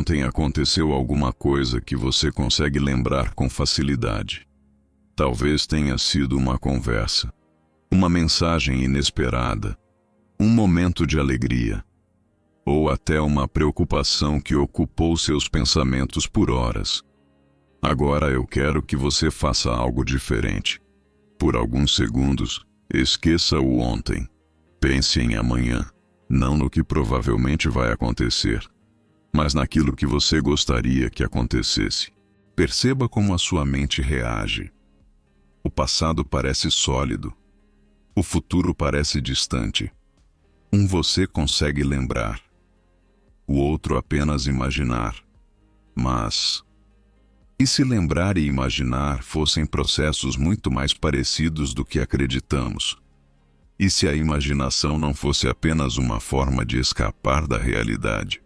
ontem aconteceu alguma coisa que você consegue lembrar com facilidade. Talvez tenha sido uma conversa, uma mensagem inesperada, um momento de alegria, ou até uma preocupação que ocupou seus pensamentos por horas. Agora eu quero que você faça algo diferente. Por alguns segundos, esqueça o ontem. Pense em amanhã, não no que provavelmente vai acontecer, mas naquilo que você gostaria que acontecesse. Perceba como a sua mente reage. O passado parece sólido. O futuro parece distante. Um você consegue lembrar. O outro apenas imaginar. Mas e se lembrar e imaginar fossem processos muito mais parecidos do que acreditamos? E se a imaginação não fosse apenas uma forma de escapar da realidade,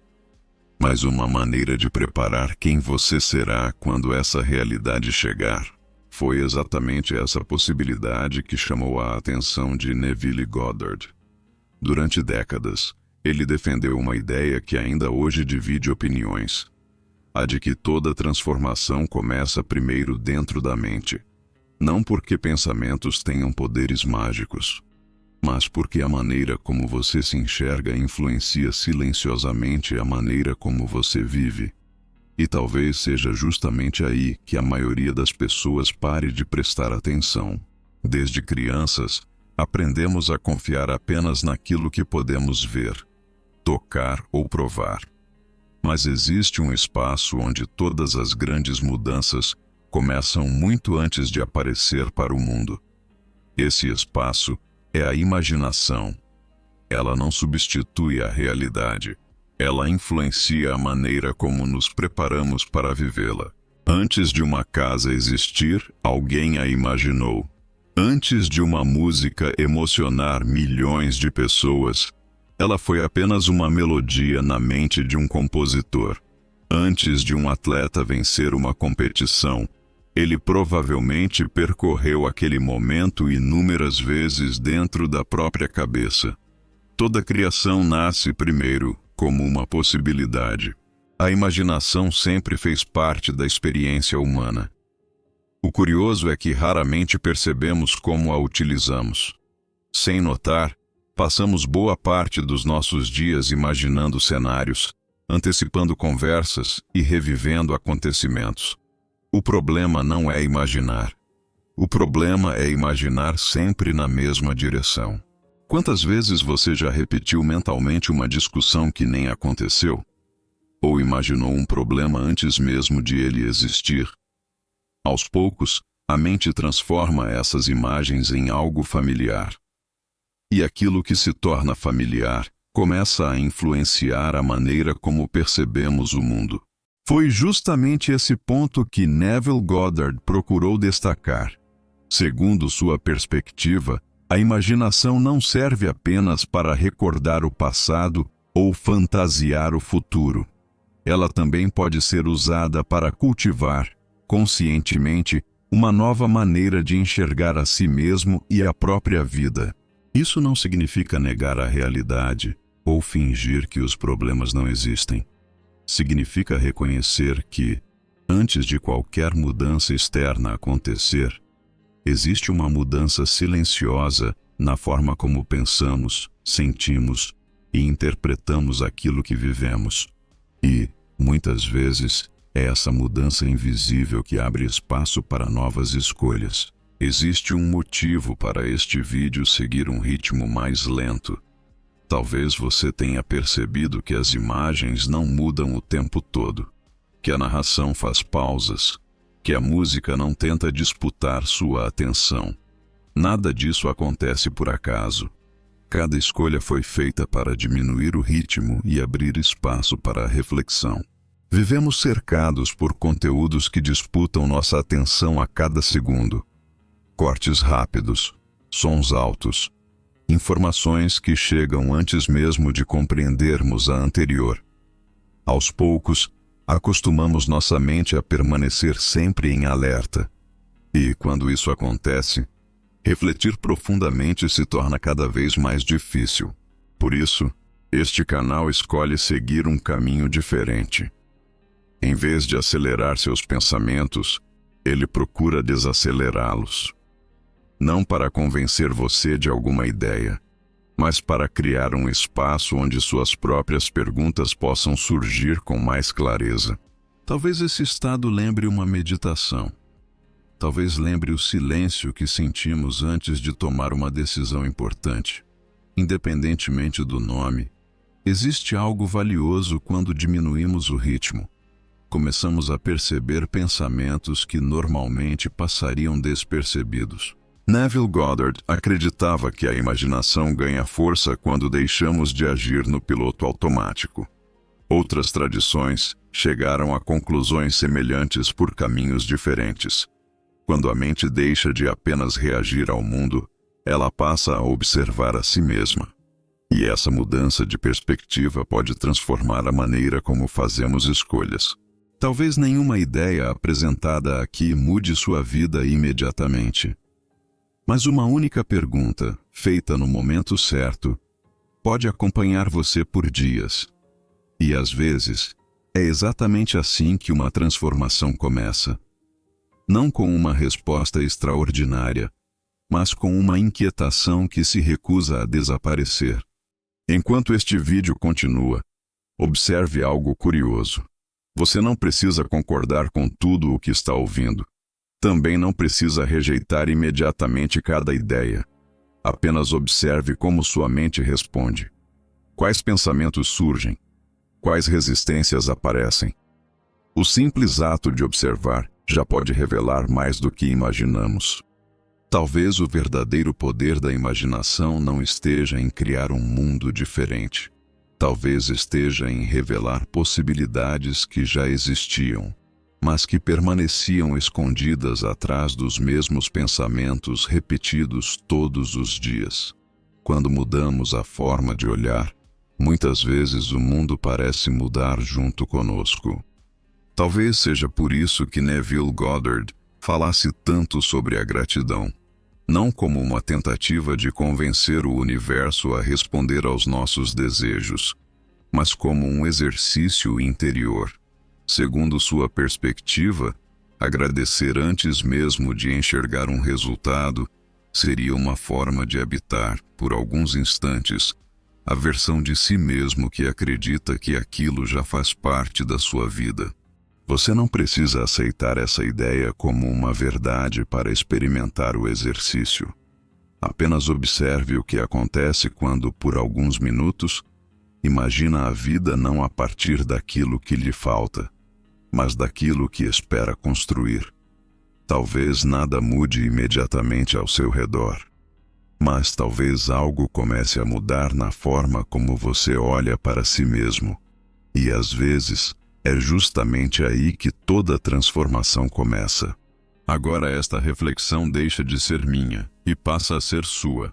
mas uma maneira de preparar quem você será quando essa realidade chegar? Foi exatamente essa possibilidade que chamou a atenção de Neville Goddard. Durante décadas, ele defendeu uma ideia que ainda hoje divide opiniões: a de que toda transformação começa primeiro dentro da mente. Não porque pensamentos tenham poderes mágicos, mas porque a maneira como você se enxerga influencia silenciosamente a maneira como você vive. E talvez seja justamente aí que a maioria das pessoas pare de prestar atenção. Desde crianças, aprendemos a confiar apenas naquilo que podemos ver, tocar ou provar. Mas existe um espaço onde todas as grandes mudanças começam muito antes de aparecer para o mundo. Esse espaço é a imaginação. Ela não substitui a realidade. Ela influencia a maneira como nos preparamos para vivê-la. Antes de uma casa existir, alguém a imaginou. Antes de uma música emocionar milhões de pessoas, ela foi apenas uma melodia na mente de um compositor. Antes de um atleta vencer uma competição, ele provavelmente percorreu aquele momento inúmeras vezes dentro da própria cabeça. Toda criação nasce primeiro como uma possibilidade. A imaginação sempre fez parte da experiência humana. O curioso é que raramente percebemos como a utilizamos. Sem notar, passamos boa parte dos nossos dias imaginando cenários, antecipando conversas e revivendo acontecimentos. O problema não é imaginar. O problema é imaginar sempre na mesma direção. Quantas vezes você já repetiu mentalmente uma discussão que nem aconteceu? Ou imaginou um problema antes mesmo de ele existir? Aos poucos, a mente transforma essas imagens em algo familiar. E aquilo que se torna familiar começa a influenciar a maneira como percebemos o mundo. Foi justamente esse ponto que Neville Goddard procurou destacar. Segundo sua perspectiva, a imaginação não serve apenas para recordar o passado ou fantasiar o futuro. Ela também pode ser usada para cultivar, conscientemente, uma nova maneira de enxergar a si mesmo e a própria vida. Isso não significa negar a realidade ou fingir que os problemas não existem. Significa reconhecer que, antes de qualquer mudança externa acontecer, existe uma mudança silenciosa na forma como pensamos, sentimos e interpretamos aquilo que vivemos. E, muitas vezes, é essa mudança invisível que abre espaço para novas escolhas. Existe um motivo para este vídeo seguir um ritmo mais lento. Talvez você tenha percebido que as imagens não mudam o tempo todo, que a narração faz pausas, que a música não tenta disputar sua atenção. Nada disso acontece por acaso. Cada escolha foi feita para diminuir o ritmo e abrir espaço para a reflexão. Vivemos cercados por conteúdos que disputam nossa atenção a cada segundo. Cortes rápidos, sons altos, informações que chegam antes mesmo de compreendermos a anterior. Aos poucos, acostumamos nossa mente a permanecer sempre em alerta. E, quando isso acontece, refletir profundamente se torna cada vez mais difícil. Por isso, este canal escolhe seguir um caminho diferente. Em vez de acelerar seus pensamentos, ele procura desacelerá-los. Não para convencer você de alguma ideia, mas para criar um espaço onde suas próprias perguntas possam surgir com mais clareza. Talvez esse estado lembre uma meditação. Talvez lembre o silêncio que sentimos antes de tomar uma decisão importante. Independentemente do nome, existe algo valioso quando diminuímos o ritmo. Começamos a perceber pensamentos que normalmente passariam despercebidos. Neville Goddard acreditava que a imaginação ganha força quando deixamos de agir no piloto automático. Outras tradições chegaram a conclusões semelhantes por caminhos diferentes. Quando a mente deixa de apenas reagir ao mundo, ela passa a observar a si mesma. E essa mudança de perspectiva pode transformar a maneira como fazemos escolhas. Talvez nenhuma ideia apresentada aqui mude sua vida imediatamente. Mas uma única pergunta, feita no momento certo, pode acompanhar você por dias. E às vezes, é exatamente assim que uma transformação começa. Não com uma resposta extraordinária, mas com uma inquietação que se recusa a desaparecer. Enquanto este vídeo continua, observe algo curioso. Você não precisa concordar com tudo o que está ouvindo. Também não precisa rejeitar imediatamente cada ideia. Apenas observe como sua mente responde. Quais pensamentos surgem? Quais resistências aparecem? O simples ato de observar já pode revelar mais do que imaginamos. Talvez o verdadeiro poder da imaginação não esteja em criar um mundo diferente. Talvez esteja em revelar possibilidades que já existiam, mas que permaneciam escondidas atrás dos mesmos pensamentos repetidos todos os dias. Quando mudamos a forma de olhar, muitas vezes o mundo parece mudar junto conosco. Talvez seja por isso que Neville Goddard falasse tanto sobre a gratidão, não como uma tentativa de convencer o universo a responder aos nossos desejos, mas como um exercício interior. Segundo sua perspectiva, agradecer antes mesmo de enxergar um resultado seria uma forma de habitar, por alguns instantes, a versão de si mesmo que acredita que aquilo já faz parte da sua vida. Você não precisa aceitar essa ideia como uma verdade para experimentar o exercício. Apenas observe o que acontece quando, por alguns minutos, imagina a vida não a partir daquilo que lhe falta, mas daquilo que espera construir. Talvez nada mude imediatamente ao seu redor, mas talvez algo comece a mudar na forma como você olha para si mesmo. E às vezes, é justamente aí que toda transformação começa. Agora esta reflexão deixa de ser minha e passa a ser sua.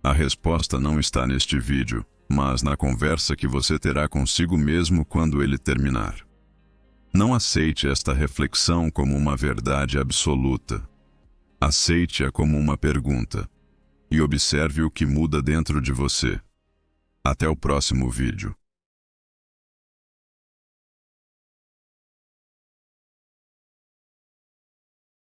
A resposta não está neste vídeo, mas na conversa que você terá consigo mesmo quando ele terminar. Não aceite esta reflexão como uma verdade absoluta. Aceite-a como uma pergunta. E observe o que muda dentro de você. Até o próximo vídeo.